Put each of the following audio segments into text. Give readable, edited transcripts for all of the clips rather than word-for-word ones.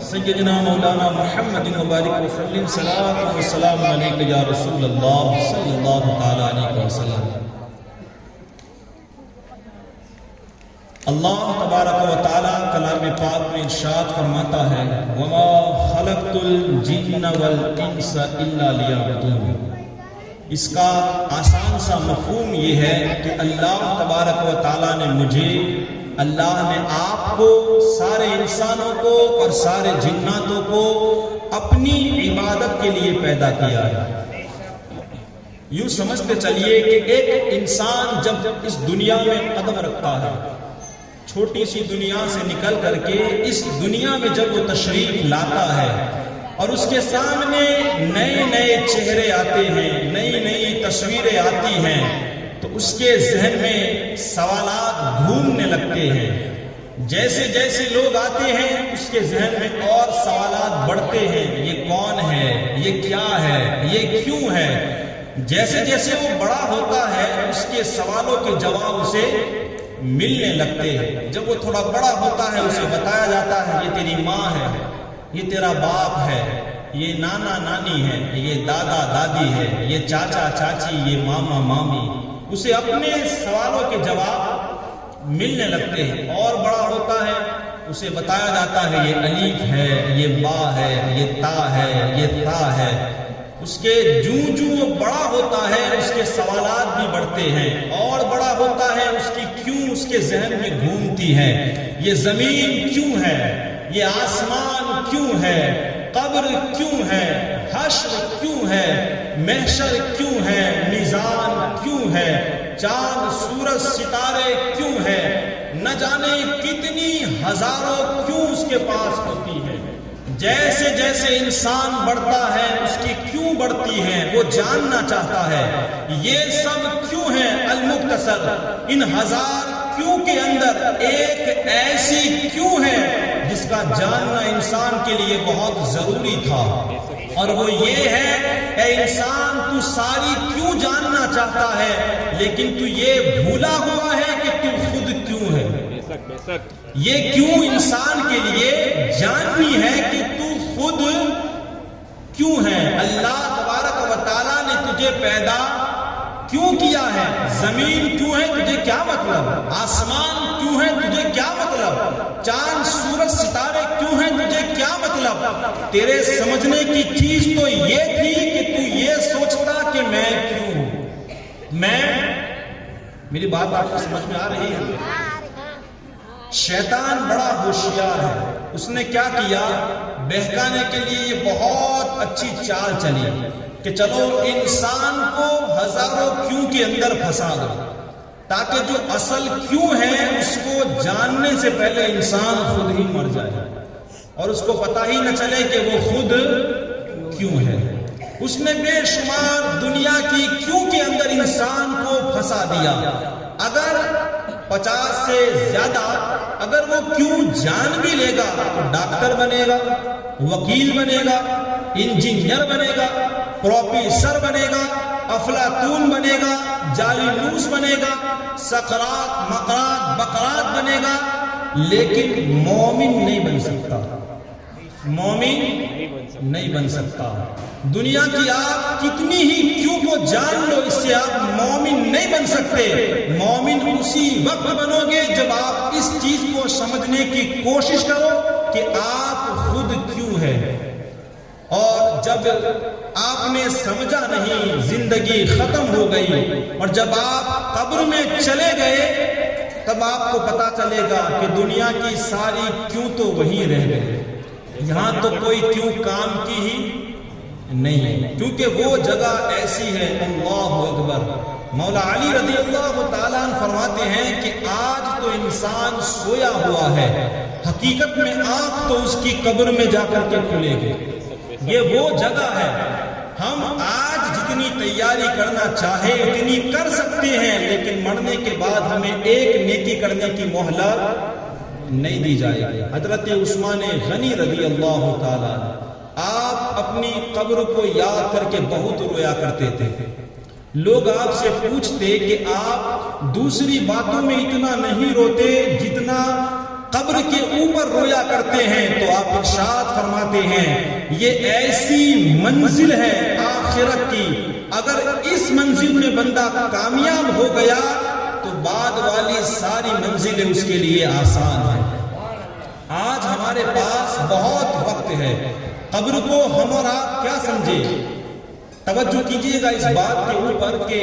سیدنا مولانا محمد مبارک وسلم صلاۃ و سلام علیک یا رسول اللہ صلی اللہ تعالی علیہ وسلم۔ اللہ تبارک و تعالی کلام پاک میں ارشاد فرماتا ہے وما خلقت الجن والانس الا لیعبدون۔ اس کا آسان سا مفہوم یہ ہے کہ اللہ تبارک و تعالیٰ نے مجھے، اللہ نے آپ کو، سارے انسانوں کو اور سارے جناتوں کو اپنی عبادت کے لیے پیدا کیا ہے۔ یوں سمجھتے چلیے کہ ایک انسان جب اس دنیا میں قدم رکھتا ہے، چھوٹی سی دنیا سے نکل کر کے اس دنیا میں جب وہ تشریف لاتا ہے اور اس کے سامنے نئے نئے چہرے آتے ہیں، نئی نئی تصویریں آتی ہیں، تو اس کے ذہن میں سوالات گھومنے لگتے ہیں۔ جیسے جیسے لوگ آتے ہیں اس کے ذہن میں اور سوالات بڑھتے ہیں، یہ کون ہے، یہ کیا ہے، یہ کیوں ہے۔ جیسے جیسے وہ بڑا ہوتا ہے اس کے سوالوں کے جواب اسے ملنے لگتے ہیں۔ جب وہ تھوڑا بڑا ہوتا ہے اسے بتایا جاتا ہے یہ تیری ماں ہے، یہ تیرا باپ ہے، یہ نانا نانی ہے، یہ دادا دادی ہے، یہ چاچا چاچی، یہ ماما مامی۔ اسے اپنے سوالوں کے جواب ملنے لگتے ہیں۔ اور بڑا ہوتا ہے اسے بتایا جاتا ہے یہ الف ہے، یہ با ہے، یہ تا ہے، یہ تا ہے۔ اس کے جوں وہ بڑا ہوتا ہے اس کے سوالات بھی بڑھتے ہیں، اور بڑا ہوتا ہے اس کی کیوں اس کے ذہن میں گھومتی ہے۔ یہ زمین کیوں ہے، یہ آسمان کیوں ہے، قبر کیوں ہے، حشر کیوں ہے، محشر کیوں ہے، میزان کیوں ہے، چاند سورج ستارے کیوں ہے، نہ جانے کتنی ہزاروں کیوں اس کے پاس ہوتی ہے۔ جیسے جیسے انسان بڑھتا ہے اس کی کیوں بڑھتی ہے وہ جاننا چاہتا ہے۔ یہ سب کیوں ہے المختصر، ان ہزار کیوں کے اندر ایک ایسی کیوں ہے جس کا جاننا انسان کے لیے بہت ضروری تھا، اور وہ یہ ہے اے انسان تو ساری کیوں جاننا چاہتا ہے لیکن تو یہ بھولا ہوا ہے کہ تو خود کیوں ہے۔ یہ کیوں انسان کے لیے جاننی ہے کہ تو خود کیوں ہے۔ اللہ تبارک و تعالیٰ نے تجھے پیدا کیوں کیا ہے؟ زمین کیوں ہے تجھے کیا مطلب؟ آسمان کیوں ہے تجھے کیا مطلب؟ چاند سورج ستارے کیوں ہیں تجھے کیا مطلب؟ تیرے سمجھنے کی چیز تو یہ تھی کہ تو یہ سوچتا کہ میں کیوں ہوں۔ میری بات آپ کو سمجھ میں آ رہی ہے؟ شیطان بڑا ہوشیار ہے، اس نے کیا کیا؟ بہکانے کے لیے یہ بہت اچھی چال چلی کہ چلو انسان کو ہزاروں کیوں کے اندر پھنسا دو، تاکہ جو اصل کیوں ہے اس کو جاننے سے پہلے انسان خود ہی مر جائے اور اس کو پتہ ہی نہ چلے کہ وہ خود کیوں ہے۔ اس نے بے شمار دنیا کی کیوں کے اندر انسان کو پھنسا دیا۔ اگر 50 سے زیادہ اگر وہ کیوں جان بھی لے گا تو ڈاکٹر بنے گا، وکیل بنے گا، انجینئر بنے گا، پروفیسر بنے گا، افلاطون بنے گا، جالینوس بنے گا، سقراط مقراط بقراط بنے گا، لیکن مومن نہیں بن سکتا۔ مومن نہیں بن سکتا۔ دنیا کی آپ کتنی ہی کیوں کو جان لو اس سے آپ مومن نہیں بن سکتے۔ مومن اسی وقت بنو گے جب آپ اس چیز کو سمجھنے کی کوشش کرو کہ آپ خود کیوں ہے، اور جب آپ نے سمجھا نہیں زندگی ختم ہو گئی، اور جب آپ قبر میں چلے گئے تب آپ کو پتا چلے گا کہ دنیا کی ساری کیوں تو وہیں رہ گئے، یہاں تو کوئی کیوں کام کی ہی نہیں ہے، کیونکہ وہ جگہ ایسی ہے۔ اللہ اکبر۔ مولا علی رضی اللہ تعالیٰ عنہ فرماتے ہیں کہ آج تو انسان سویا ہوا ہے، حقیقت میں آنکھ تو اس کی قبر میں جا کر کے کھلے گی۔ یہ وہ جگہ ہے۔ ہم آج جتنی تیاری کرنا چاہے اتنی کر سکتے ہیں، لیکن مرنے کے بعد ہمیں ایک نیکی کرنے کی مہلت نہیں دی جائے گی۔ حضرت عثمان غنی رضی اللہ تعالیٰ آپ اپنی قبر کو یاد کر کے بہت رویا کرتے تھے۔ لوگ آپ سے پوچھتے کہ آپ دوسری باتوں میں اتنا نہیں روتے جتنا قبر کے اوپر رویا کرتے ہیں، تو آپ ارشاد فرماتے ہیں یہ ایسی منزل ہے آخرت کی، اگر اس منزل میں بندہ کامیاب ہو گیا تو بعد والی ساری منزلیں اس کے لیے آسان ہیں۔ آج ہمارے پاس بہت وقت ہے، قبر کو ہم اور آپ کیا سمجھے؟ توجہ کیجئے گا اس بات کے اوپر کہ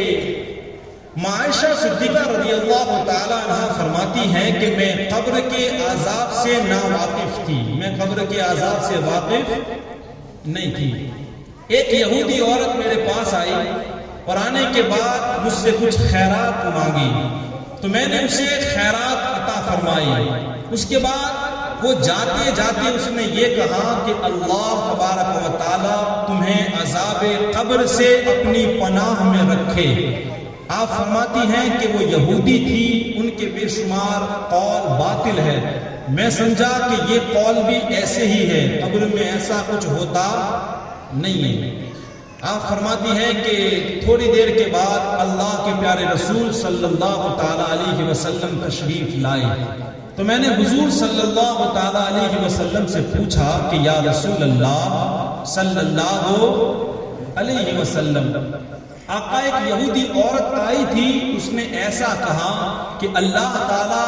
عائشہ صدیقہ رضی اللہ تعالی عنہ فرماتی ہیں کہ میں قبر کے عذاب سے ناواقف تھی، میں قبر کے عذاب سے واقف نہیں تھی۔ ایک یہودی عورت میرے پاس آئی اور آنے کے بعد مجھ سے کچھ خیرات مانگی، تو میں نے اسے خیرات عطا فرمائی۔ اس کے بعد وہ جاتے جاتے اس نے یہ کہا کہ اللہ تبارک و تعالی تمہیں عذاب قبر سے اپنی پناہ میں رکھے۔ آپ فرماتی ہیں کہ وہ یہودی تھی، ان کے بے شمار قول باطل ہے، میں سمجھا کہ یہ قول بھی ایسے ہی ہے، قبر میں ایسا کچھ ہوتا نہیں ہے۔ آپ فرماتی ہیں کہ تھوڑی دیر کے بعد اللہ کے پیارے رسول صلی اللہ تعالی علیہ وسلم تشریف لائے، تو میں نے حضور صلی اللہ تعالی علیہ وسلم سے پوچھا کہ یا رسول اللہ صلی اللہ علیہ وسلم، آقا ایک یہودی عورت آئی تھی، اس نے ایسا کہا کہ اللہ تعالی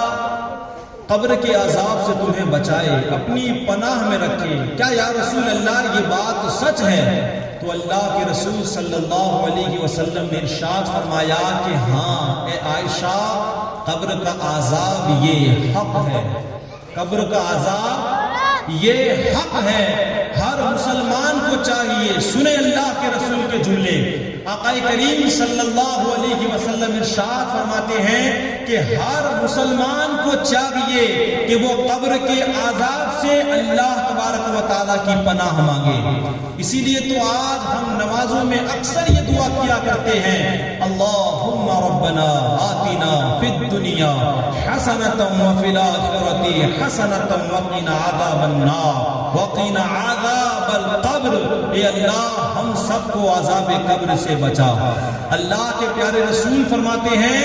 قبر کے عذاب سے تمہیں بچائے، اپنی پناہ میں رکھے، کیا یا رسول اللہ یہ بات سچ ہے؟ تو اللہ کے رسول صلی اللہ علیہ وسلم نے ارشاد فرمایا کہ ہاں اے عائشہ، قبر کا عذاب یہ حق ہے، قبر کا عذاب یہ حق ہے، ہر مسلمان کو چاہیے۔ سنیں اللہ کے رسول کے جملے، آقا کریم صلی اللہ علیہ وسلم ارشاد فرماتے ہیں کہ ہر مسلمان کو چاہیے کہ وہ قبر کے عذاب سے اللہ تبارک و تعالیٰ کی پناہ مانگے۔ اسی لیے تو آج ہم نمازوں میں اکثر یہ دعا کیا کرتے ہیں، اللہم ربنا آتنا فی الدنیا حسنۃ وفی الآخرۃ حسنۃ وقنا عذاب النار وقنا عذاب القبر۔ اے اللہ ہم سب کو عذاب قبر سے بچا۔ اللہ کے پیارے رسول فرماتے ہیں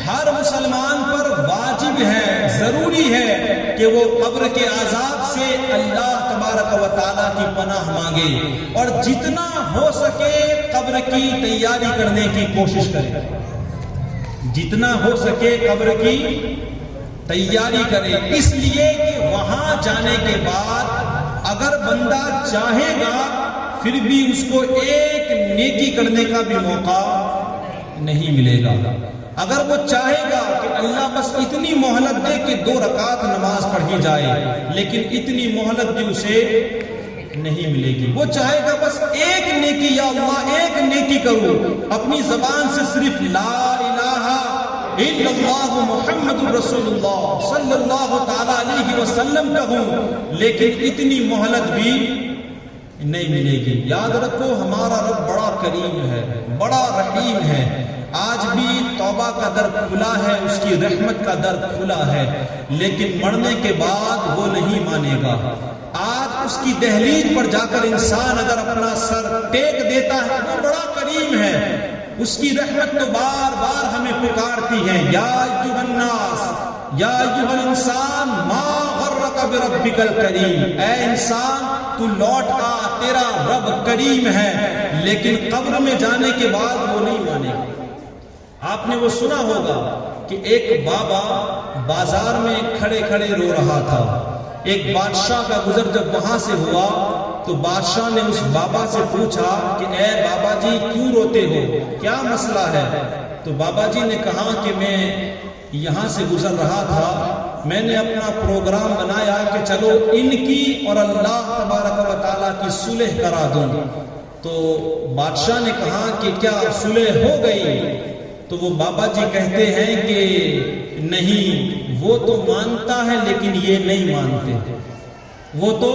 ہر مسلمان پر واجب ہے، ضروری ہے کہ وہ قبر کے عذاب سے اللہ تبارک و تعالیٰ کی پناہ مانگے، اور جتنا ہو سکے قبر کی تیاری کرنے کی کوشش کرے، جتنا ہو سکے قبر کی تیاری کرے، اس لیے کہ وہاں جانے کے بعد اگر بندہ چاہے گا پھر بھی اس کو ایک نیکی کرنے کا بھی موقع نہیں ملے گا۔ اگر وہ چاہے گا کہ اللہ بس اتنی مہلت دے کہ 2 رکعت نماز پڑھی جائے، لیکن اتنی مہلت بھی اسے نہیں ملے گی۔ وہ چاہے گا بس ایک نیکی، یا اللہ ایک نیکی کروں، اپنی زبان سے صرف لا الہ الا اللہ محمد رسول اللہ صلی اللہ تعالی علیہ وسلم کہوں، لیکن اتنی مہلت بھی نہیں ملے گی۔ یاد رکھو ہمارا رب بڑا کریم ہے، بڑا رحیم ہے۔ آج بھی توبہ کا در کھلا ہے، اس کی رحمت کا در کھلا ہے، لیکن مرنے کے بعد وہ نہیں مانے گا۔ آج اس کی دہلیز پر جا کر انسان اگر اپنا سر ٹیک دیتا ہے، وہ بڑا کریم ہے، اس کی رحمت تو بار بار ہمیں پکارتی ہے، یا ایھا الناس یا ایھا الانسان ما غرک بربک الکریم، اے انسان تو لوٹ آ، تیرا رب کریم ہے۔ لیکن قبر میں جانے کے بعد وہ نہیں مانے گا۔ آپ نے وہ سنا ہوگا کہ ایک بابا بازار میں کھڑے کھڑے رو رہا تھا، ایک بادشاہ کا گزر جب وہاں سے ہوا تو بادشاہ نے اس بابا سے پوچھا کہ اے بابا جی کیوں روتے ہو، کیا مسئلہ ہے؟ تو بابا جی نے کہا کہ میں یہاں سے گزر رہا تھا، میں نے اپنا پروگرام بنایا کہ چلو ان کی اور اللہ تبارک و تعالیٰ کی صلح کرا دوں۔ تو بادشاہ نے کہا کہ کیا صلح ہو گئی؟ تو وہ بابا جی کہتے ہیں کہ نہیں، وہ تو مانتا ہے لیکن یہ نہیں مانتے، وہ تو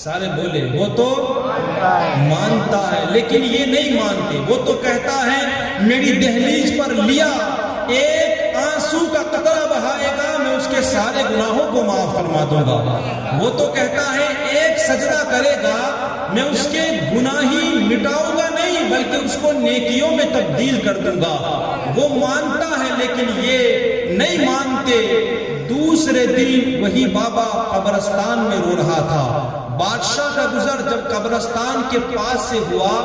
سارے بولے وہ تو مانتا ہے لیکن یہ نہیں مانتے، وہ تو کہتا ہے میری دہلیز پر لیا ایک آنسو کا قطرہ بہائے گا میں اس کے سارے گناہوں کو معاف فرما دوں گا، وہ تو کہتا ہے ایک سجدہ کرے گا میں اس کے گناہ ہی مٹاؤں گا نہیں، نہیں بلکہ اس کو نیکیوں میں تبدیل کر دوں گا۔ وہ مانتا ہے لیکن یہ نہیں مانتے۔ دوسرے دن وہی بابا قبرستان میں رو رہا تھا۔ بادشاہ کا گزر جب قبرستان کے پاس سے ہوا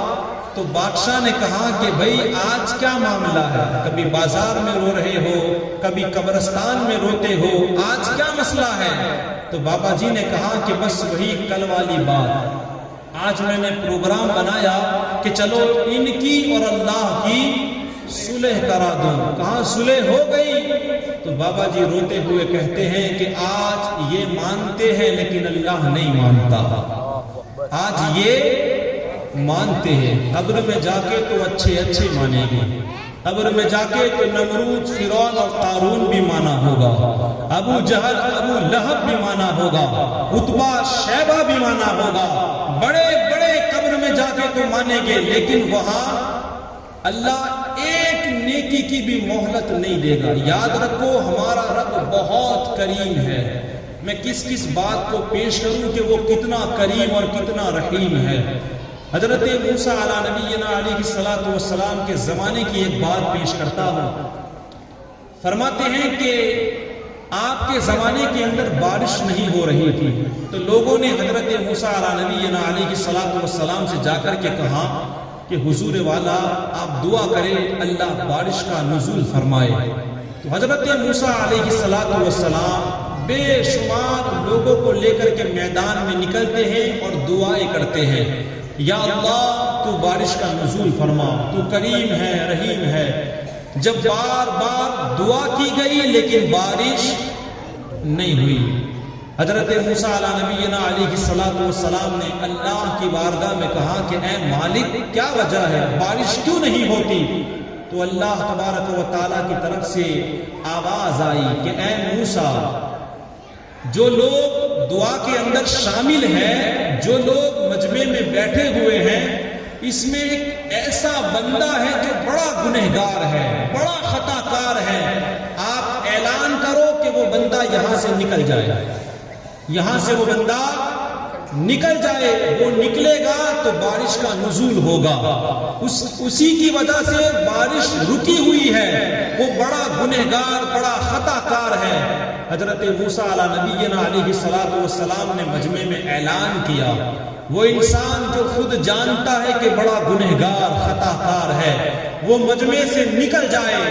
تو بادشاہ نے کہا کہ بھئی آج کیا معاملہ ہے؟ کبھی بازار میں رو رہے ہو، کبھی قبرستان میں روتے ہو، آج کیا مسئلہ ہے؟ تو بابا جی نے کہا کہ بس وہی کل والی بات، آج میں نے پروگرام بنایا کہ چلو ان کی اور اللہ کی صلح کرا دوں۔ کہاں صلح ہو گئی؟ تو بابا جی روتے ہوئے کہتے ہیں کہ آج یہ مانتے ہیں لیکن اللہ نہیں مانتا۔ آج یہ مانتے ہیں، قبر میں جا کے تو اچھے مانیں گے، قبر میں جا کے تو نمرود، فرعون اور قارون بھی مانا ہوگا، ابو جہل، ابو لہب بھی مانا ہوگا، عتبہ، شیبہ بھی مانا ہوگا، بڑے بڑے قبر میں جا کے تو مانیں گے، لیکن وہاں اللہ ایک نیکی کی بھی مہلت نہیں دے گا۔ یاد رکھو ہمارا رب بہت کریم ہے۔ میں کس بات کو پیش کروں کہ وہ کتنا کریم اور کتنا رحیم ہے۔ حضرت موسیٰ علیہ نبینا علیہ الصلوۃ والسلام کے زمانے کی ایک بات پیش کرتا ہوں۔ فرماتے ہیں کہ آپ کے زمانے کے اندر بارش نہیں ہو رہی تھی، تو لوگوں نے حضرت موسیٰ علیہ نبینا علیہ الصلوۃ والسلام سے جا کر کے کہا کہ حضور والا آپ دعا کریں اللہ بارش کا نزول فرمائے۔ تو حضرت موسیٰ علیہ الصلوۃ والسلام بے شمار لوگوں کو لے کر کے میدان میں نکلتے ہیں اور دعائیں کرتے ہیں، یا اللہ تو بارش کا نزول فرما، تو کریم ہے، رحیم ہے۔ جب بار بار دعا کی گئی لیکن بارش نہیں ہوئی، حضرت موسیٰ علیہ نبینا علیہ الصلوۃ والسلام نے اللہ کی بارگاہ میں کہا کہ اے مالک کیا وجہ ہے، بارش کیوں نہیں ہوتی؟ تو اللہ تبارک و تعالیٰ کی طرف سے آواز آئی کہ اے موسیٰ، جو لوگ دعا کے اندر شامل ہیں، جو لوگ مجمع میں بیٹھے ہوئے ہیں، اس میں ایک ایسا بندہ ہے جو بڑا گنہگار ہے، بڑا خطا کار ہے، آپ اعلان کرو کہ وہ بندہ یہاں سے نکل جائے، یہاں سے وہ بندہ نکل جائے۔ وہ نکلے گا تو بارش کا نزول ہوگا، اسی کی وجہ سے بارش رکی ہوئی ہے، وہ بڑا گنہگار، بڑا خطا کار ہے۔ حضرت موسیٰ علیہ نبینا علیہ الصلوۃ والسلام نے مجمع میں اعلان کیا، وہ انسان جو خود جانتا ہے کہ بڑا گنہگار خطا کار ہے وہ مجمع سے نکل جائے۔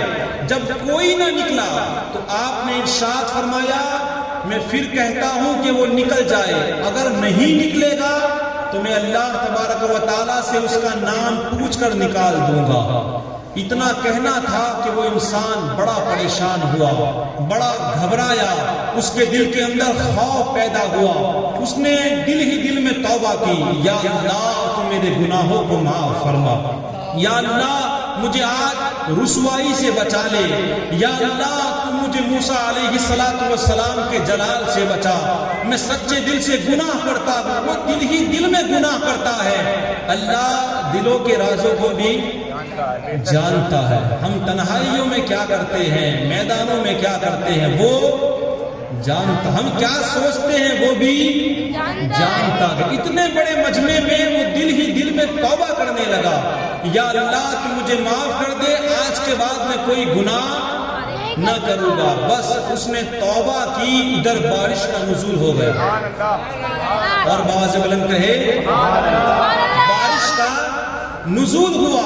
جب کوئی نہ نکلا تو آپ نے ارشاد فرمایا میں پھر کہتا ہوں کہ وہ نکل جائے، اگر نہیں نکلے گا تو میں اللہ تبارک و تعالیٰ سے اس کا نام پوچھ کر نکال دوں گا۔ اتنا کہنا تھا کہ وہ انسان بڑا پریشان ہوا، بڑا گھبرایا، اس کے دل کے اندر خوف پیدا ہوا، اس نے دل ہی دل میں توبہ کی، یا اللہ تو میرے گناہوں کو معاف فرما، یا اللہ مجھے آج رسوائی سے بچا لے، یا اللہ تو مجھے موسیٰ علیہ الصلوۃ والسلام کے جلال سے بچا، میں سچے دل سے گناہ کرتا ہوں۔ وہ دل ہی دل میں گناہ کرتا ہے، اللہ دلوں کے رازوں کو بھی جانتا ہے۔ ہم تنہائیوں میں کیا کرتے ہیں، میدانوں میں کیا کرتے ہیں، وہ جانتا، ہم کیا سوچتے ہیں وہ بھی جانتا ہے۔ اتنے بڑے مجمع میں وہ دل ہی دل میں توبہ کرنے لگا، یا اللہ تو مجھے معاف کر دے، آج کے بعد میں کوئی گناہ نہ کروں گا۔ بس اس نے توبہ کی، ادھر بارش کا نزول ہو گیا، اور باز بلند کہے بارش کا نزول ہوا۔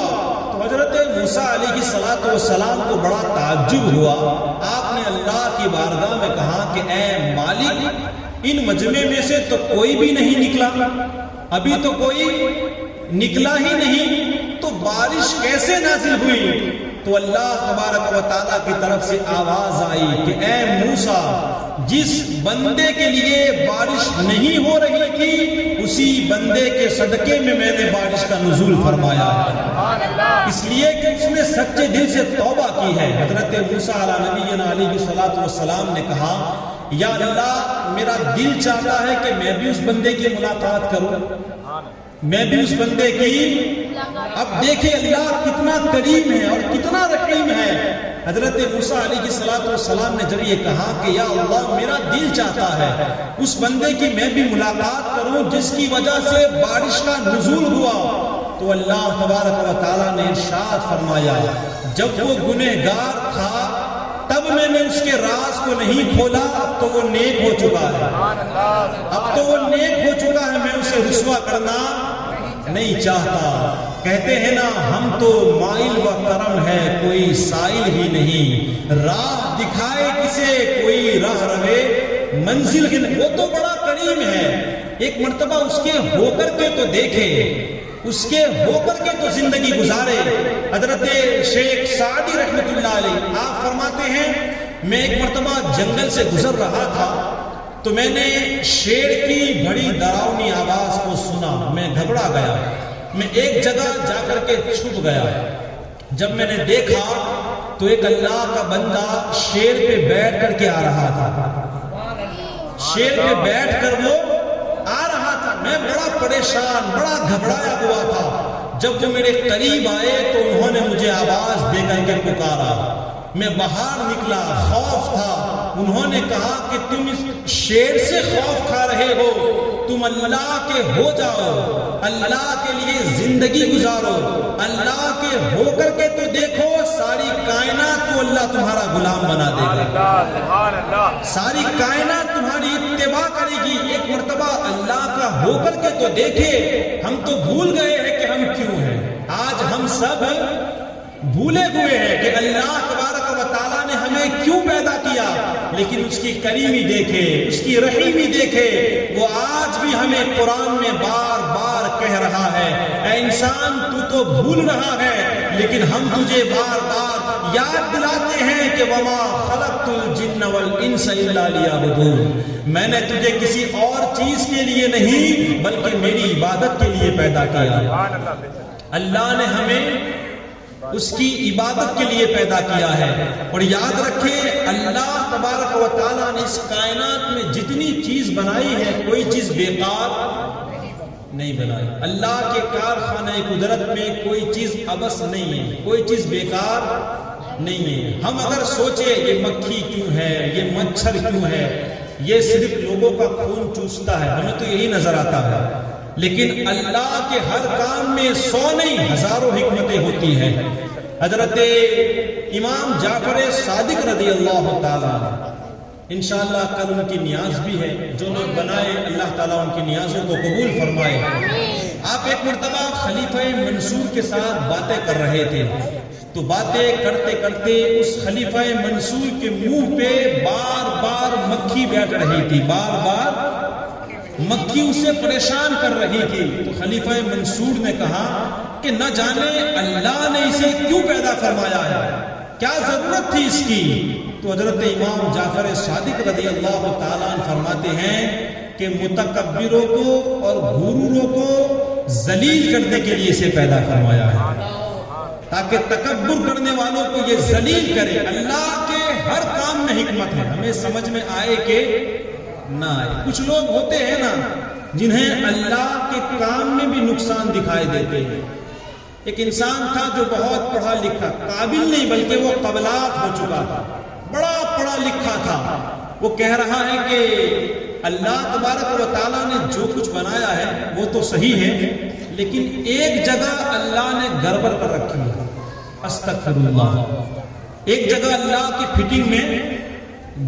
تو حضرت موسیٰ علیہ الصلوۃ والسلام کو بڑا تعجب ہوا، آپ نے اللہ کی بارگاہ میں کہا کہ اے مالک ان مجمع میں سے تو کوئی بھی نہیں نکلا، ابھی تو کوئی نکلا ہی نہیں، تو بارش کیسے نازل ہوئی؟ تو اللہ تبارک و تعالیٰ کی طرف سے آواز آئی کہ اے موسیٰ، جس بندے کے لیے بارش نہیں ہو رہی تھی اسی بندے کے صدقے میں میں نے بارش کا نزول فرمایا، اس لیے کہ اس نے سچے دل سے توبہ کی ہے۔ حضرت موسیٰ علیہ نبینا علیہ الصلوۃ والسلام نے کہا یا اللہ میرا دل چاہتا ہے کہ میں بھی اس بندے کی ملاقات کروں، میں بھی اس بندے کی۔ اب دیکھیں اللہ کتنا کریم ہے اور کتنا رحیم ہے۔ حضرت موسیٰ علیہ الصلوۃ والسلام نے جب یہ کہا کہ یا اللہ میرا دل چاہتا ہے اس بندے کی میں بھی ملاقات کروں جس کی وجہ سے بارش کا نزول ہوا، تو اللہ تبارک و تعالیٰ نے ارشاد فرمایا جب وہ گنہگار تھا تب میں نے اس کے راز کو نہیں کھولا، اب تو وہ نیک ہو چکا ہے، اب تو وہ نیک ہو چکا ہے، میں اسے رسوا کرنا نہیں چاہتا۔ کہتے ہیں نا ہم تو مائل و کرم ہے کوئی سائل ہی نہیں، راہ دکھائے کسے کوئی راہ روے منزل ہی نہیں۔ وہ تو بڑا کریم ہے، ایک مرتبہ اس کے ہو کر کے تو دیکھے، اس کے ہو کر کے تو زندگی گزارے۔ حضرت شیخ سعدی رحمۃ اللہ علیہ آپ فرماتے ہیں میں ایک مرتبہ جنگل سے گزر رہا تھا تو میں نے شیر کی بڑی ڈراؤنی آواز کو سنا، میں گھبرا گیا، میں ایک جگہ جا کر کے چھپ گیا۔ جب میں نے دیکھا تو ایک اللہ کا بندہ شیر پہ بیٹھ کر کے آ رہا تھا، شیر پہ بیٹھ کر وہ آ رہا تھا، میں بڑا پریشان بڑا گھبرایا ہوا تھا۔ جب وہ میرے قریب آئے تو انہوں نے مجھے آواز دے کر کے پکارا، میں باہر نکلا، خوف تھا۔ انہوں نے کہا کہ تم اس شیر سے خوف کھا رہے ہو، تم اللہ کے ہو جاؤ، اللہ کے لیے زندگی گزارو، اللہ کے ہو کر کے تو دیکھو، ساری کائنات کو اللہ تمہارا غلام بنا دے گا، ساری کائنات تمہاری اتباع کرے گی۔ ایک مرتبہ اللہ کا ہو کر کے تو دیکھے، ہم تو بھول گئے ہیں کہ ہم کیوں ہیں، آج ہم سب بھولے ہوئے ہیں کہ اللہ تبارک و تعالیٰ نے ہمیں کیوں پیدا کیا، لیکن اس کی کریمی دیکھے، اس کی رحیمی دیکھے، وہ آج بھی ہمیں قرآن میں بار بار کہہ رہا ہے اے انسان تو بھول رہا ہے، لیکن ہم تجھے بار بار یاد دلاتے ہیں کہ وما خلقت الجن والانس الا لیعبدون، میں نے تجھے کسی اور چیز کے لیے نہیں بلکہ میری عبادت کے لیے پیدا کیا۔ اللہ نے ہمیں اس کی عبادت کے لیے پیدا کیا ہے۔ اور یاد رکھیں اللہ تبارک و تعالیٰ نے اس کائنات میں جتنی چیز بنائی ہے کوئی چیز بیکار نہیں بنائی۔ اللہ کے کارخانہ قدرت میں کوئی چیز عبث نہیں ہے، کوئی چیز بیکار نہیں ہے۔ ہم اگر سوچیں یہ مکھی کیوں ہے، یہ مچھر کیوں ہے، یہ صرف لوگوں کا خون چوستا ہے، ہمیں تو یہی نظر آتا ہے، لیکن اللہ کے ہر کام میں 100 نہیں ہزاروں حکمتیں ہوتی ہیں۔ حضرت امام جعفر صادق رضی اللہ تعالیٰ انشاءاللہ کل ان کی نیاز بھی ہے، جو لوگ بنائے اللہ تعالیٰ ان کی نیازوں کو قبول فرمائے۔ آپ ایک مرتبہ خلیفہ منصور کے ساتھ باتیں کر رہے تھے، تو باتیں کرتے کرتے اس خلیفہ منصور کے منہ پہ بار بار مکھی بیٹھ رہی تھی، بار بار مکھی اسے پریشان کر رہی تھی۔ تو خلیفہ منصور نے کہا کہ نہ جانے اللہ نے اسے کیوں پیدا فرمایا ہے، کیا ضرورت تھی اس کی؟ تو حضرت امام جعفر صادق رضی اللہ تعالیٰ عنہ فرماتے ہیں کہ متکبروں کو اور غروروں کو ذلیل کرنے کے لیے اسے پیدا فرمایا ہے، تاکہ تکبر کرنے والوں کو یہ ذلیل کرے۔ اللہ کے ہر کام میں حکمت ہے، ہمیں سمجھ میں آئے کہ نہ آئے۔ کچھ لوگ ہوتے ہیں نا جنہیں اللہ کے کام میں بھی نقصان دکھائی دیتے ہیں۔ ایک انسان تھا جو بہت پڑھا لکھا، قابل نہیں بلکہ وہ قبلات ہو چکا تھا، بڑا پڑھا لکھا تھا، وہ کہہ رہا ہے کہ اللہ تبارک و تعالیٰ نے جو کچھ بنایا ہے وہ تو صحیح ہے، لیکن ایک جگہ اللہ نے گڑبڑ کر رکھی ہے، استغفر اللہ، ایک جگہ اللہ کی فٹنگ میں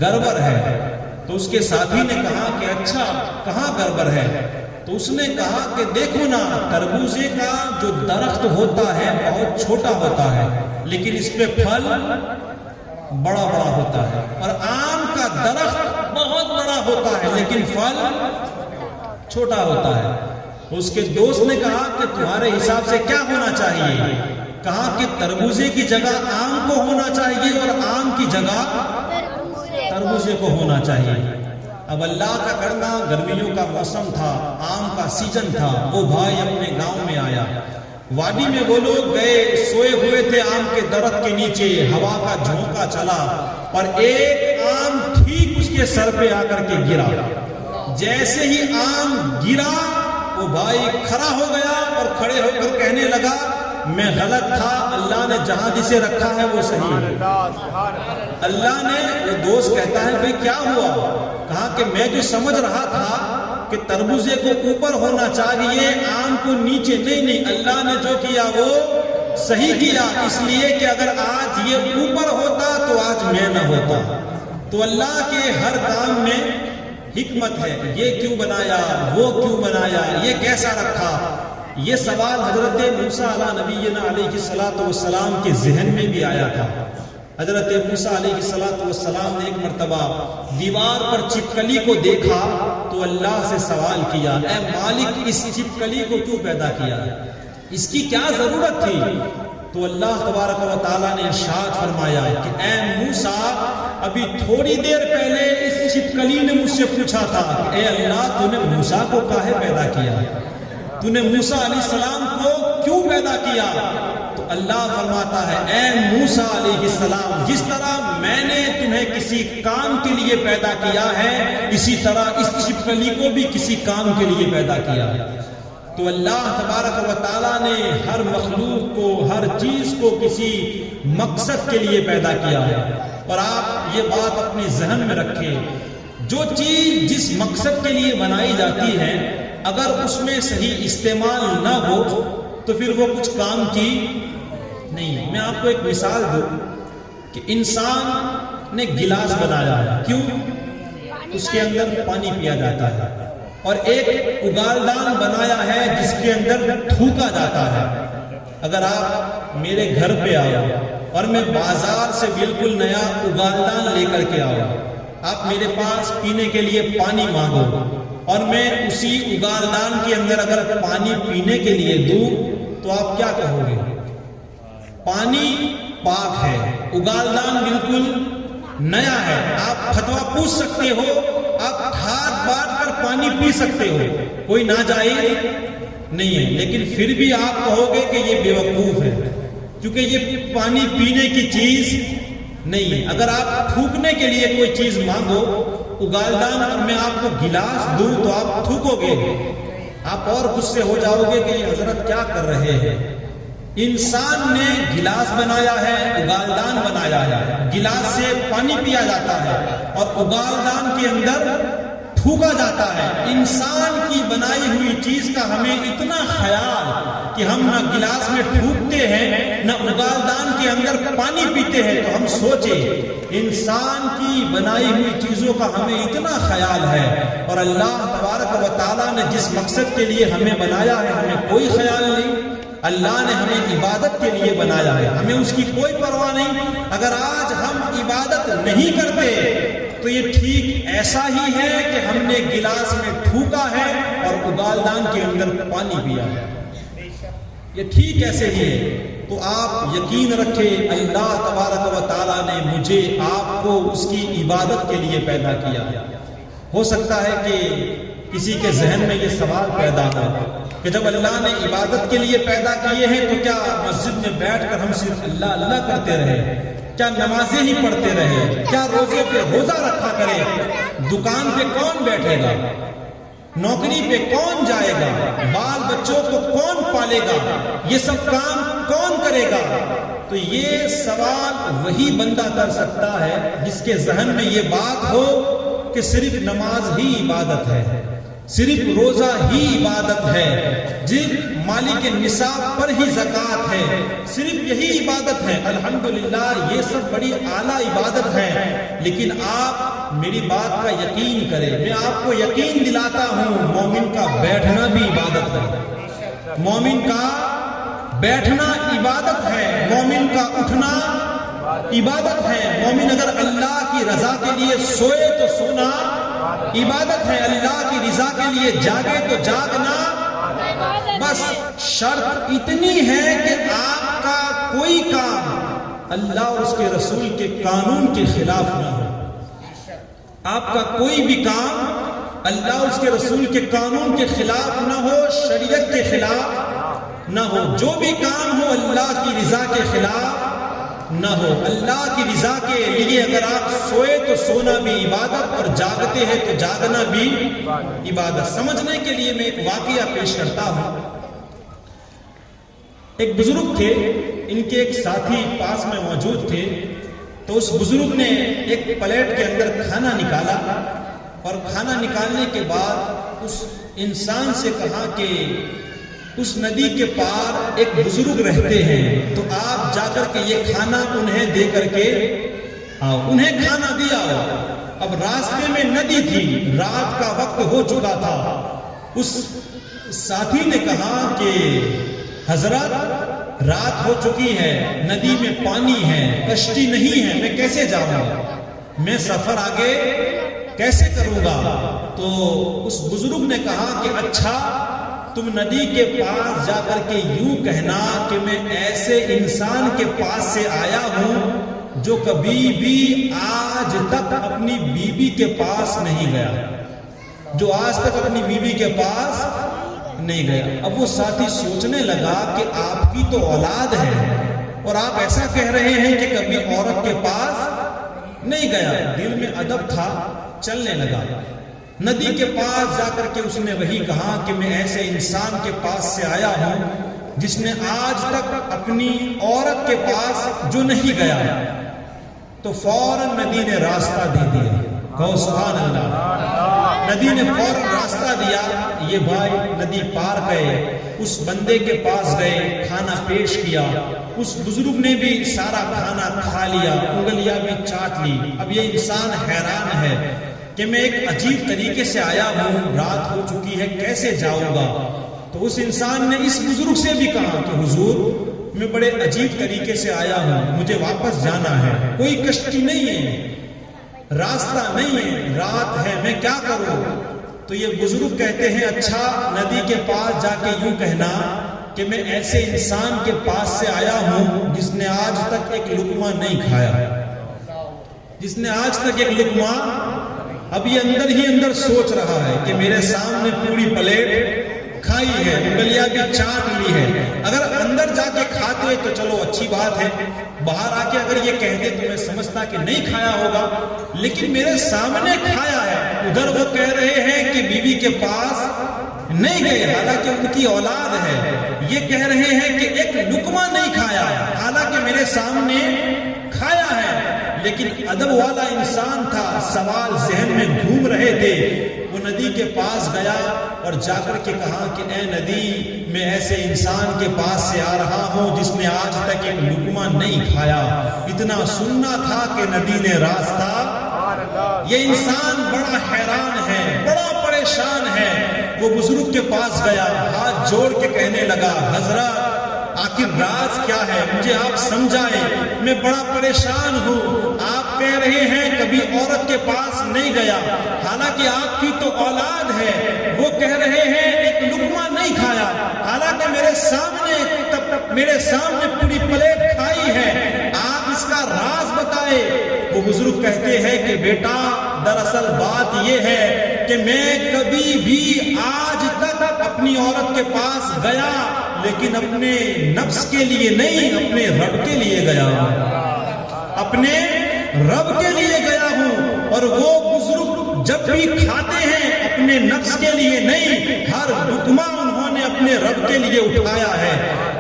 گڑبڑ ہے۔ تو اس کے ساتھی نے کہا کہ اچھا کہاں گڑبڑ ہے؟ تو اس نے کہا کہ دیکھو نا، تربوزے کا جو درخت ہوتا ہے بہت چھوٹا ہوتا ہے لیکن اس پہ پھل بڑا بڑا ہوتا ہے، اور آم کا درخت بہت بڑا ہوتا ہے لیکن پھل چھوٹا ہوتا ہے۔ اس کے دوست نے کہا کہ تمہارے حساب سے کیا ہونا چاہیے؟ کہا کہ تربوزے کی جگہ آم کو ہونا چاہیے اور آم کی جگہ تربوزے کو ہونا چاہیے۔ اب اللہ کا کرنا، گرمیوں کا موسم تھا، آم کا سیزن تھا، وہ بھائی اپنے گاؤں میں آیا، وادی میں وہ لوگ گئے، سوئے ہوئے تھے آم کے درخت کے نیچے، ہوا کا جھونکا چلا اور ایک آم ٹھیک اس کے سر پہ آ کر کے گرا۔ جیسے ہی آم گرا وہ بھائی کھڑا ہو گیا اور کھڑے ہو کر کہنے لگا میں غلط تھا، اللہ نے جہاں جسے رکھا ہے وہ صحیح ہے۔ اللہ نے، وہ دوست کہتا ہے بھئی کیا ہوا؟ کہا کہ میں جو سمجھ رہا تھا کہ تربوزے کو اوپر ہونا چاہیے آم کو نیچے، نہیں، اللہ نے جو کیا وہ صحیح کیا، اس لیے کہ اگر آج یہ اوپر ہوتا تو آج میں نہ ہوتا۔ تو اللہ کے ہر کام میں حکمت ہے، یہ کیوں بنایا، وہ کیوں بنایا، یہ کیسا رکھا۔ یہ سوال حضرت موسیٰ علیہ نبینا علیہ السلام کے ذہن میں بھی آیا تھا۔ حضرت موسیٰ علیہ السلام نے ایک مرتبہ دیوار پر چھپکلی کو دیکھا تو اللہ سے سوال کیا، اے مالک اس چھپکلی کو کیوں پیدا کیا، اس کی کیا ضرورت تھی؟ تو اللہ تبارک و تعالیٰ نے ارشاد فرمایا کہ اے موسیٰ، ابھی تھوڑی دیر پہلے اس چھپکلی نے مجھ سے پوچھا تھا کہ اے اللہ تو نے موسیٰ کو کاہے پیدا کیا، تو نے موسیٰ علیہ السلام کو کیوں پیدا کیا؟ تو اللہ فرماتا ہے اے موسیٰ علیہ السلام، جس طرح میں نے تمہیں کسی کام کے لیے پیدا کیا ہے، اسی طرح اس چھپکلی کو بھی کسی کام کے لیے پیدا کیا۔ تو اللہ تبارک و تعالیٰ نے ہر مخلوق کو، ہر چیز کو کسی مقصد کے لیے پیدا کیا ہے۔ اور آپ یہ بات اپنے ذہن میں رکھیں، جو چیز جس مقصد کے لیے بنائی جاتی ہے اگر اس میں صحیح استعمال نہ ہو تو پھر وہ کچھ کام کی نہیں۔ میں آپ کو ایک مثال دوں کہ انسان نے گلاس بنایا ہے، کیوں؟ اس کے اندر پانی پیا جاتا ہے، اور ایک اگالدان بنایا ہے جس کے اندر تھوکا جاتا ہے۔ اگر آپ میرے گھر پہ آؤ اور میں بازار سے بالکل نیا اگالدان لے کر کے آؤں، آپ میرے پاس پینے کے لیے پانی مانگو اور میں اسی اگالدان کے اندر اگر پانی پینے کے لیے دوں تو آپ کیا کہو گے؟ پانی پاک ہے، اگالدان بالکل نیا ہے، آپ فتویٰ پوچھ سکتے ہو، آپ ہاتھ بانٹ کر پانی پی سکتے ہو، کوئی ناجائز نہیں ہے، لیکن پھر بھی آپ کہو گے کہ یہ بے وقوف ہے کیونکہ یہ پانی پینے کی چیز نہیں ہے۔ اگر آپ تھوکنے کے لیے کوئی چیز مانگو اگالدان اور میں آپ کو گلاس دوں تو آپ تھوکو گے، آپ اور غصے ہو جاؤ گے کہ یہ حضرت کیا کر رہے ہیں۔ انسان نے گلاس بنایا ہے، اگالدان بنایا ہے، گلاس سے پانی پیا جاتا ہے اور اگالدان کے اندر تھوکا جاتا ہے۔ انسان کی بنائی ہوئی چیز کا ہمیں اتنا خیال کہ ہم نہ گلاس میں تھوکتے ہیں نہ اگالدان کے اندر پانی پیتے ہیں، تو ہم سوچیں انسان کی بنائی ہوئی چیزوں کا ہمیں اتنا خیال ہے، اور اللہ تبارک و تعالیٰ نے جس مقصد کے لیے ہمیں بنایا ہے ہمیں کوئی خیال نہیں۔ اللہ نے ہمیں عبادت کے لیے بنایا ہے، ہمیں اس کی کوئی پرواہ نہیں۔ اگر آج ہم عبادت نہیں کرتے تو یہ ٹھیک ایسا ہی ہے کہ ہم نے گلاس میں تھوکا ہے اور اگالدان کے اندر پانی پیا ہے، یہ ٹھیک ایسے ہی ہے۔ تو آپ یقین رکھیں اللہ تبارک و تعالیٰ نے مجھے آپ کو اس کی عبادت کے لیے پیدا کیا۔ ہو سکتا ہے کہ کسی کے ذہن میں یہ سوال پیدا ہو کہ جب اللہ نے عبادت کے لیے پیدا کیے ہیں تو کیا مسجد میں بیٹھ کر ہم صرف اللہ اللہ کرتے رہے، کیا نمازیں ہی پڑھتے رہے، کیا روزے پہ روزہ رکھا کرے، دکان پہ کون بیٹھے گا، نوکری پہ کون جائے گا، بال بچوں کو کون پالے گا، یہ سب کام کون کرے گا؟ تو یہ سوال وہی بندہ کر سکتا ہے جس کے ذہن میں یہ بات ہو کہ صرف نماز ہی عبادت ہے، صرف روزہ ہی عبادت ہے، جن مالک نصاب پر ہی زکوٰۃ ہے، صرف یہی عبادت ہے۔ الحمدللہ یہ سب بڑی اعلیٰ عبادت ہے، لیکن آپ میری بات کا یقین کریں، میں آپ کو یقین دلاتا ہوں مومن کا بیٹھنا بھی عبادت ہے، مومن کا بیٹھنا عبادت ہے، مومن کا اٹھنا عبادت ہے۔ مومن اگر اللہ کی رضا کے لیے سوئے تو سونا عبادت ہے، اللہ کی رضا کے لیے جاگے تو جاگنا، بس شرط اتنی ہے کہ آپ کا کوئی کام اللہ اور اس کے رسول کے قانون کے خلاف نہ ہو، آپ کا کوئی بھی کام اللہ اور اس کے رسول کے قانون کے خلاف نہ ہو، شریعت کے خلاف نہ ہو، جو بھی کام ہو اللہ کی رضا کے خلاف نہ ہو۔ اللہ کی رضا کے لیے اگر آپ سوئے تو سونا بھی عبادت، اور جاگتے ہیں تو جاگنا بھی عبادت۔ سمجھنے کے لیے میں ایک واقعہ پیش کرتا ہوں۔ ایک بزرگ تھے، ان کے ایک ساتھی پاس میں موجود تھے، تو اس بزرگ نے ایک پلیٹ کے اندر کھانا نکالا اور کھانا نکالنے کے بعد اس انسان سے کہا کہ اس ندی کے پار ایک بزرگ رہتے ہیں، تو آپ جا کر کے یہ کھانا انہیں دے کر کے آؤ۔ انہیں کھانا دیا۔ اب راستے میں ندی تھی، رات کا وقت ہو چکا تھا۔ اس ساتھی نے کہا کہ حضرت رات ہو چکی ہے، ندی میں پانی ہے، کشتی نہیں ہے، میں کیسے جاؤں گا، میں سفر آگے کیسے کروں گا؟ تو اس بزرگ نے کہا کہ اچھا تم ندی کے پاس جا کر کے یوں کہنا کہ میں ایسے انسان کے پاس سے آیا ہوں جو کبھی بھی آج تک اپنی بیوی کے پاس نہیں گیا، جو آج تک اپنی بیوی کے پاس نہیں گیا۔ اب وہ ساتھی سوچنے لگا کہ آپ کی تو اولاد ہے اور آپ ایسا کہہ رہے ہیں کہ کبھی عورت کے پاس نہیں گیا۔ دل میں ادب تھا، چلنے لگا۔ ندی کے پاس جا کر کے اس نے وہی کہا کہ میں ایسے انسان کے پاس سے آیا ہوں جس نے آج تک اپنی عورت کے پاس جو نہیں گیا۔ تو فوراً ندی نے راستہ دے دیا۔ کہو سبحان اللہ۔ ندی نے فوراً راستہ دیا۔ یہ بھائی ندی پار گئے، اس بندے کے پاس گئے، کھانا پیش کیا۔ اس بزرگ نے بھی سارا کھانا کھا لیا، انگلیاں بھی چاٹ لی۔ اب یہ انسان حیران ہے کہ میں ایک عجیب طریقے سے آیا ہوں، رات ہو چکی ہے، کیسے جاؤں گا؟ تو اس انسان نے اس بزرگ سے بھی کہا کہ حضور میں بڑے عجیب طریقے سے آیا ہوں، مجھے واپس جانا ہے، کوئی کشتی نہیں ہے، راستہ نہیں ہے، رات ہے، میں کیا کروں؟ تو یہ بزرگ کہتے ہیں اچھا ندی کے پاس جا کے یوں کہنا کہ میں ایسے انسان کے پاس سے آیا ہوں جس نے آج تک ایک لقمہ نہیں کھایا، جس نے آج تک ایک لقمہ، اب یہ اندر ہی اندر سوچ رہا ہے کہ میرے سامنے پوری پلیٹ کھائی ہے، انگلیاں بھی چاٹ لی ہے۔ اگر اندر جا کے کھاتے تو چلو اچھی بات ہے، باہر آ کے اگر یہ کہہ دے تو میں سمجھتا کہ نہیں کھایا ہوگا، لیکن میرے سامنے کھایا ہے۔ ادھر وہ کہہ رہے ہیں کہ بیوی کے پاس نہیں گئے، حالانکہ ان کی اولاد ہے۔ یہ کہہ رہے ہیں کہ ایک لقمہ نہیں کھایا، حالانکہ میرے سامنے کھایا ہے۔ لیکن ادب والا انسان تھا، سوال ذہن میں گھوم رہے تھے۔ وہ ندی کے پاس گیا اور جا کر کے کہا کہ اے ندی، میں ایسے انسان کے پاس سے آ رہا ہوں جس نے آج تک ایک لقمہ نہیں کھایا۔ اتنا سننا تھا کہ ندی نے راستہ۔ یہ انسان بڑا حیران ہے، بڑا پریشان ہے۔ وہ بزرگ کے پاس گیا، ہاتھ جوڑ کے کہنے لگا حضرت آخر راز کیا ہے، مجھے آپ سمجھائیں، میں بڑا پریشان ہوں۔ آپ کہہ رہے ہیں کبھی عورت کے پاس نہیں گیا، حالانکہ آپ کی تو اولاد ہے۔ وہ کہہ رہے ہیں ایک لقمہ نہیں کھایا، حالانکہ میرے سامنے پوری پلیٹ کھائی ہے۔ آپ اس کا راز بتائے۔ وہ بزرگ کہتے ہیں کہ بیٹا دراصل بات یہ ہے کہ میں کبھی بھی آج تک اپنی عورت کے پاس گیا، لیکن اپنے نفس کے لیے نہیں، اپنے رب کے لیے گیا ہوں، اپنے رب کے لیے گیا ہوں۔ اور وہ بزرگ جب بھی کھاتے ہیں اپنے نفس کے لیے نہیں، ہر لقمہ انہوں نے اپنے رب کے لیے اٹھایا ہے،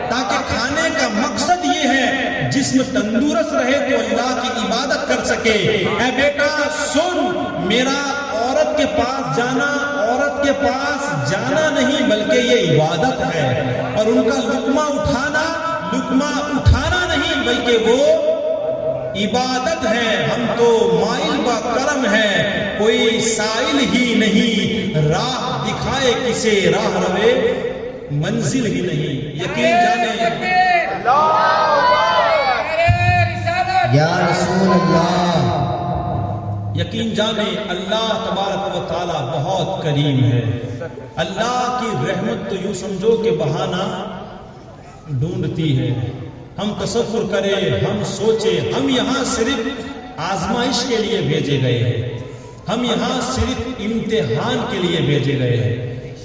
تاکہ کھانے کا مقصد یہ ہے جسم تندرست رہے تو اللہ کی عبادت کر سکے۔ اے بیٹا سن، میرا عورت کے پاس جانا نہیں بلکہ یہ عبادت ہے، اور ان کا لقمہ اٹھانا نہیں بلکہ وہ عبادت ہے۔ ہم تو مائل با کرم ہے، کوئی سائل ہی نہیں، راہ دکھائے کسے راہ روے منزل ہی نہیں۔ یقین جانے یا رسول اللہ، یقین جانے اللہ تبارک و تعالی بہت کریم ہے۔ اللہ کی رحمت تو یوں سمجھو کہ بہانہ ڈھونڈتی ہے۔ ہم تصور کریں، ہم سوچیں، ہم یہاں صرف آزمائش کے لیے بھیجے گئے ہیں، ہم یہاں صرف امتحان کے لیے بھیجے گئے ہیں۔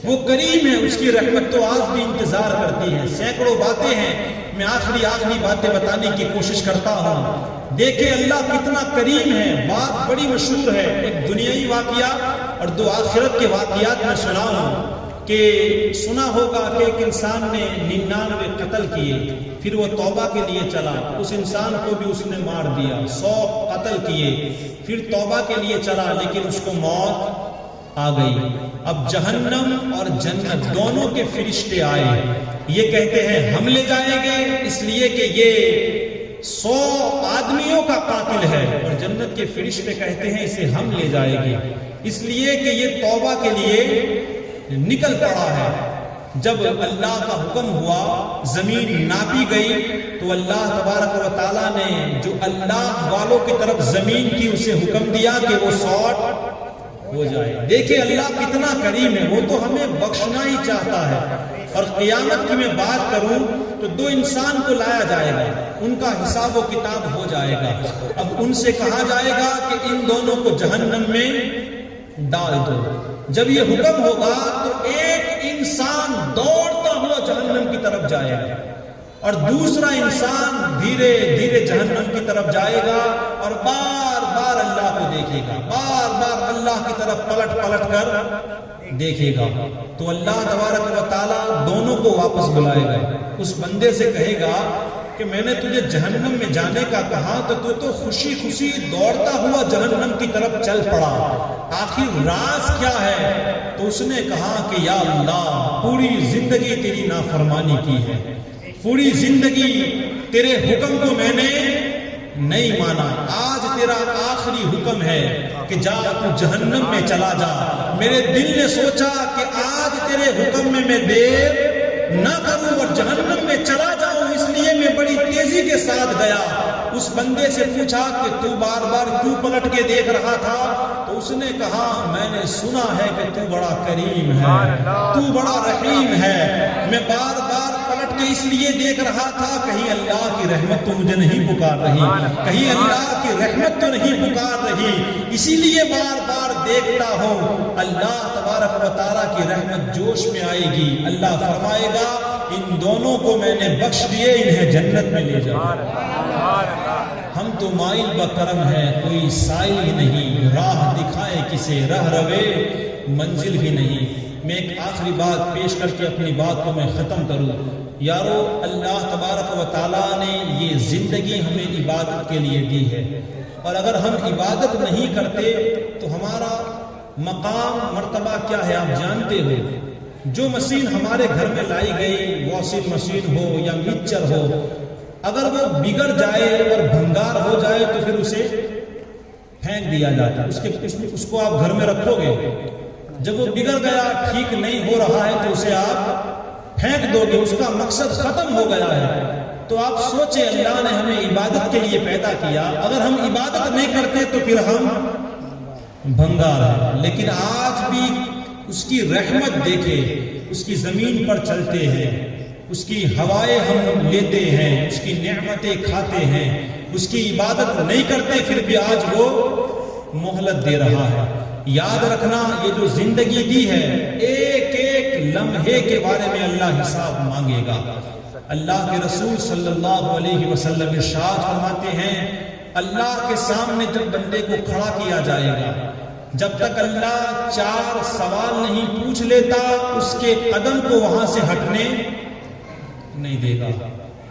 وہ کریم ہے، اس کی رحمت تو آج بھی انتظار کرتی ہے۔ سینکڑوں باتیں ہیں، میں آخری باتیں بتانے کی کوشش کرتا ہوں۔ دیکھیں اللہ کتنا کریم ہے۔ بات بڑی مشہور ہے، ایک دنیائی واقعہ اور دو آخرت کے واقعات میں سنا ہوگا کہ ایک انسان نے 99 قتل کیے، پھر وہ توبہ کے لیے چلا، اس انسان کو بھی اس نے مار دیا، 100 قتل کیے، پھر توبہ کے لیے چلا لیکن اس کو موت آ گئی۔ اب جہنم اور جنت دونوں کے فرشتے آئے، یہ کہتے ہیں ہم لے جائیں گے اس لیے کہ یہ 100 آدمیوں کا قاتل ہے، اور جنت کے فرشتے کہتے ہیں اسے ہم لے جائیں گے اس لیے کہ یہ توبہ کے لیے نکل پڑا ہے۔ جب اللہ کا حکم ہوا، زمین ناپی گئی، تو اللہ تبارک و تعالیٰ نے جو اللہ والوں کی طرف زمین کی اسے حکم دیا کہ وہ 100 ہو جائے۔ دیکھیں اللہ کتنا کریم ہے، وہ تو ہمیں بخشنا ہی چاہتا ہے۔ اور قیامت کی میں بات کروں تو 2 انسان کو لایا جائے گا، ان کا حساب و کتاب ہو جائے گا۔ اب ان سے کہا جائے گا کہ ان دونوں کو جہنم میں ڈال دو۔ جب یہ حکم ہوگا تو ایک انسان دوڑتا ہوا جہنم کی طرف جائے گا، اور دوسرا انسان دھیرے دھیرے جہنم کی طرف جائے گا، اور بار بار اللہ کو دیکھے گا، بار بار اللہ کی طرف پلٹ پلٹ کر دیکھے گا۔ تو اللہ تبارک و تعالیٰ دونوں کو واپس بلائے گا، اس بندے سے کہے گا کہ میں نے تجھے جہنم میں جانے کا کہا تو خوشی خوشی دوڑتا ہوا جہنم کی طرف چل پڑا، آخر راز کیا ہے؟ تو اس نے کہا کہ یا اللہ پوری زندگی تیری نافرمانی کی ہے، پوری زندگی تیرے حکم کو میں نے نہیں مانا، آج تیرا آخری حکم ہے کہ جا تو جہنم میں چلا جا۔ میرے دل نے سوچا کہ آج تیرے حکم میں دیر نہ کروں اور جہنم میں چلا جاؤں، اس لیے میں بڑی تیزی کے ساتھ گیا۔ اس بندے سے پوچھا کہ تو بار بار کیوں پلٹ کے دیکھ رہا تھا؟ تو اس نے کہا میں نے سنا ہے کہ تو بڑا کریم ہے، تو بڑا رحیم ہے، میں بار بار پلٹ کے اس لیے دیکھ رہا تھا کہیں اللہ کی رحمت تو مجھے نہیں پکار رہی، کہیں اللہ کی رحمت تو نہیں پکار رہی، اسی لیے بار بار دیکھتا ہوں۔ اللہ تبارک و تعالیٰ کی رحمت جوش میں آئے گی، اللہ فرمائے گا ان دونوں کو میں نے بخش دیے، انہیں جنت میں لے جاؤ۔ ہم تو مائل بکرم ہے، کوئی سائل ہی نہیں، راہ دکھائے کسے رہ روے منزل بھی نہیں۔ میں ایک آخری بات پیش کر کے اپنی بات کو میں ختم کروں۔ یارو اللہ تبارک و تعالیٰ نے یہ زندگی ہمیں عبادت کے لیے دی ہے، اور اگر ہم عبادت نہیں کرتے تو ہمارا مقام مرتبہ کیا ہے آپ جانتے ہو۔ جو مشین ہمارے گھر میں لائی گئی، واشنگ مشین ہو یا مکسچر ہو، اگر وہ بگڑ جائے اور بھنگار ہو جائے تو پھر اسے پھینک دیا جاتا ہے، اس کو آپ گھر میں رکھو گے، جب وہ بگڑ گیا ٹھیک نہیں ہو رہا ہے تو اسے آپ پھینک دو گے، اس کا مقصد ختم ہو گیا ہے۔ تو آپ سوچیں اللہ نے ہمیں عبادت کے لیے پیدا کیا، اگر ہم عبادت نہیں کرتے تو پھر ہم بھنگار ہیں۔ لیکن آج بھی اس کی رحمت دیکھے، اس کی زمین پر چلتے ہیں، اس کی ہوائیں ہم لیتے ہیں، اس کی نعمتیں کھاتے ہیں، اس کی عبادت نہیں کرتے پھر بھی آج وہ مہلت دے رہا ہے۔ یاد رکھنا یہ جو زندگی دی ہے، ایک ایک لمحے کے بارے میں اللہ حساب مانگے گا۔ اللہ کے رسول صلی اللہ علیہ وسلم ارشاد فرماتے ہیں اللہ کے سامنے جب بندے کو کھڑا کیا جائے گا، جب تک اللہ 4 سوال نہیں پوچھ لیتا اس کے قدم کو وہاں سے ہٹنے نہیں دے گا۔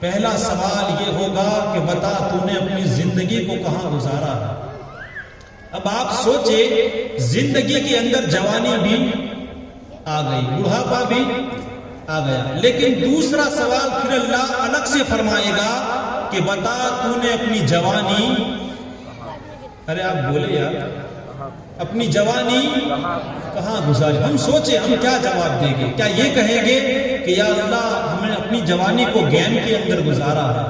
پہلا سوال یہ ہوگا کہ بتا تو نے اپنی زندگی کو کہاں گزارا ہے۔ اب آپ سوچیں زندگی کے اندر جوانی بھی آ گئی، بڑھاپا بھی آ گیا، لیکن دوسرا سوال پھر اللہ الگ سے فرمائے گا کہ بتا تو نے اپنی جوانی، ارے آپ بولے یار، اپنی جوانی کہاں گزاری؟ ہم سوچیں ہم کیا جواب دیں گے؟ کیا یہ کہیں گے کہ یا اللہ ہم نے اپنی جوانی کو گیم کے اندر گزارا ہے؟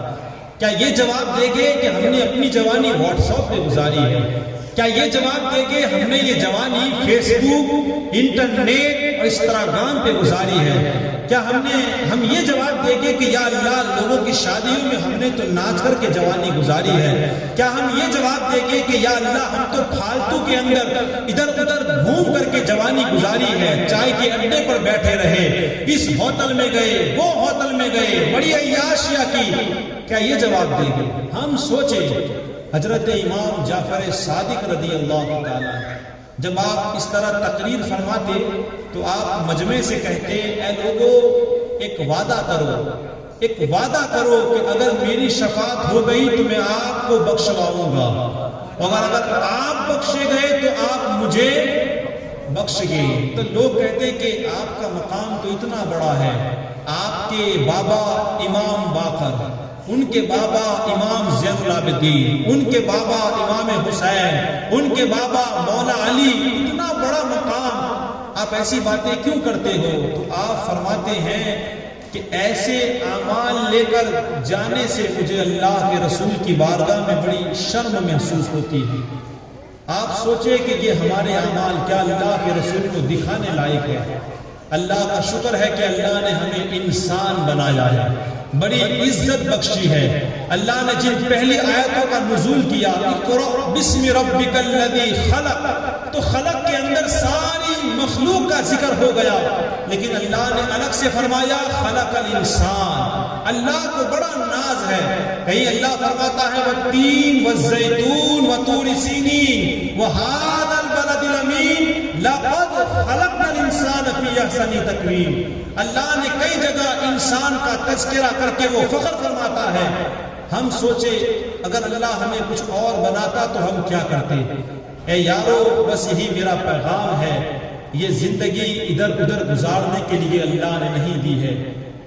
کیا یہ جواب دیں گے کہ ہم نے اپنی جوانی واٹس ایپ پہ گزاری ہے؟ کیا یہ جواب دیں گے ہم نے یہ جوانی فیس بک، انٹرنیٹ اور انسٹاگرام پہ گزاری ہے؟ کیا ہم یہ جواب دیں گے کہ یا اللہ لوگوں کی شادیوں میں ہم نے تو ناچ کر کے جوانی گزاری ہے؟ کیا ہم یہ جواب دیں گے کہ یا اللہ ہم تو فالتو کے اندر ادھر ادھر گھوم کر کے جوانی گزاری ہے، چائے کے اڈے پر بیٹھے رہے، اس ہوٹل میں گئے، وہ ہوٹل میں گئے، بڑی عیاشیاں کی؟ کیا یہ جواب دیں گے؟ ہم سوچیں حضرت امام جعفر صادق رضی اللہ تعالیٰ جب آپ اس طرح تقریر فرماتے تو آپ مجمع سے کہتے اے لوگو ایک وعدہ کرو ایک وعدہ کرو کہ اگر میری شفاعت ہو گئی تو میں آپ کو بخشواؤں گا، اور اگر آپ بخشے گئے تو آپ مجھے بخش گئے۔ تو لوگ کہتے ہیں کہ آپ کا مقام تو اتنا بڑا ہے، آپ کے بابا امام باقر، ان کے بابا امام زین العابدین، ان کے بابا امام حسین، ان کے بابا مولا علی، اتنا بڑا مقام، آپ ایسی باتیں کیوں کرتے ہو؟ تو آپ فرماتے ہیں کہ ایسے اعمال لے کر جانے سے مجھے اللہ کے رسول کی بارگاہ میں بڑی شرم محسوس ہوتی ہے۔ آپ سوچیں کہ یہ ہمارے اعمال کیا اللہ کے رسول کو دکھانے لائق ہے؟ اللہ کا شکر ہے کہ اللہ نے ہمیں انسان بنایا ہے، بڑی عزت بخشی ہے۔ اللہ نے جن پہلی آیتوں کا نزول کیا، اقرأ بسم ربک الذی خلق، تو خلق کے اندر ساری مخلوق کا ذکر ہو گیا، لیکن اللہ نے الگ سے فرمایا خلق الانسان۔ اللہ کو بڑا ناز ہے، کہیں اللہ فرماتا ہے والتین والزیتون وطور سینین وہذا البلد الامین لقد خلقنا الانسان فی احسن تقویم۔ اللہ نے کئی جگہ انسان کا تذکرہ کر کے وہ فخر فرماتا ہے۔ ہم سوچے اگر اللہ ہمیں کچھ اور بناتا تو ہم کیا کرتے؟ اے یارو، بس یہی میرا پیغام ہے، یہ زندگی ادھر ادھر گزارنے کے لیے اللہ نے نہیں دی ہے،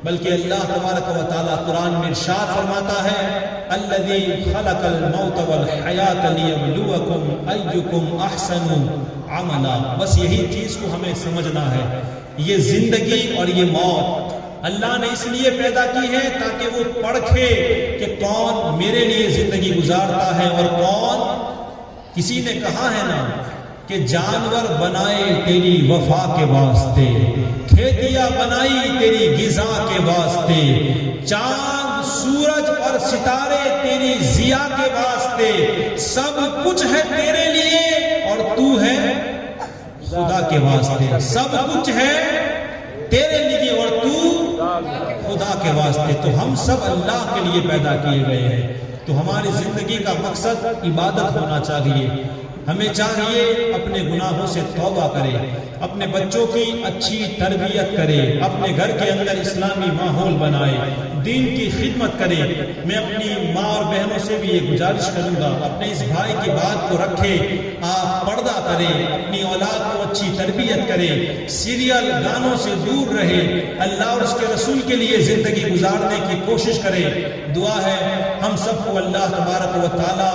بلکہ اللہ تبارک و تعالیٰ قرآن میں ارشاد فرماتا ہے الذی خلق الموت والحیات لیبلوکم ایکم احسن عملا۔ بس یہی چیز کو ہمیں سمجھنا ہے، یہ زندگی اور یہ موت اللہ نے اس لیے پیدا کی ہے تاکہ وہ پرکھے کہ کون میرے لیے زندگی گزارتا ہے اور کون۔ کسی نے کہا ہے نا کہ جانور بنائے تیری وفا کے واسطے، کھیتیاں بنائی تیری غذا کے واسطے، چاند سورج اور ستارے تیری ضیاء کے واسطے، سب کچھ ہے تیرے لیے اور تو ہے خدا کے واسطے۔ سب کچھ ہے تیرے لیے اور تو خدا کے واسطے۔ تو ہم سب اللہ کے لیے پیدا کیے گئے ہیں، تو ہماری زندگی کا مقصد عبادت ہونا چاہیے۔ ہمیں چاہیے اپنے گناہوں سے توبہ کرے، اپنے بچوں کی اچھی تربیت کرے، اپنے گھر کے اندر اسلامی ماحول بنائے، دین کی خدمت کرے۔ میں اپنی ماں اور بہنوں سے بھی یہ گزارش کروں گا، اپنے اس بھائی کی بات کو رکھے، آپ پردہ کریں، اپنی اولاد کو اچھی تربیت کرے، سیریل گانوں سے دور رہے، اللہ اور اس کے رسول کے لیے زندگی گزارنے کی کوشش کرے۔ دعا ہے ہم سب کو اللہ تبارک و تعالی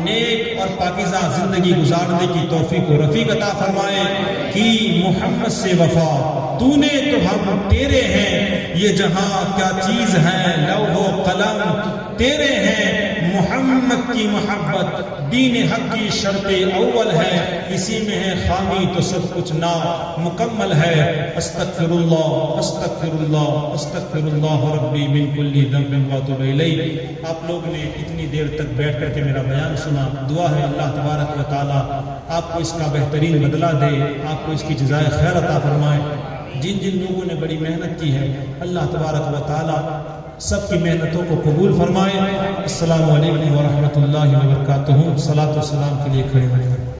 نیک اور پاکیزہ زندگی گزارنے کی توفیق و رفیق عطا فرمائے۔ کی محمد سے وفا تو نے تو ہم تیرے ہیں، یہ جہاں کیا چیز ہے لوح و قلم تیرے ہیں، محمد کی محبت دین حق کی شرط اول ہے، اسی میں ہے خامی تو سب کچھ نا مکمل ہے۔ استغفر اللہ استغفر اللہ استغفر اللہ ربی من کل ذنب واتوب الیہ۔ آپ لوگ نے اتنی دیر تک بیٹھ کر کے میرا بیان سنا، دعا ہے اللہ تبارک و تعالی آپ کو اس کا بہترین بدلہ دے، آپ کو اس کی جزائے خیر عطا فرمائے۔ جن جن لوگوں نے بڑی محنت کی ہے اللہ تبارک و تعالی سب کی محنتوں کو قبول فرمائے۔ السلام علیکم ورحمۃ اللہ وبرکاتہ۔ صلاۃ و سلام کے لیے کھڑے ہوئے۔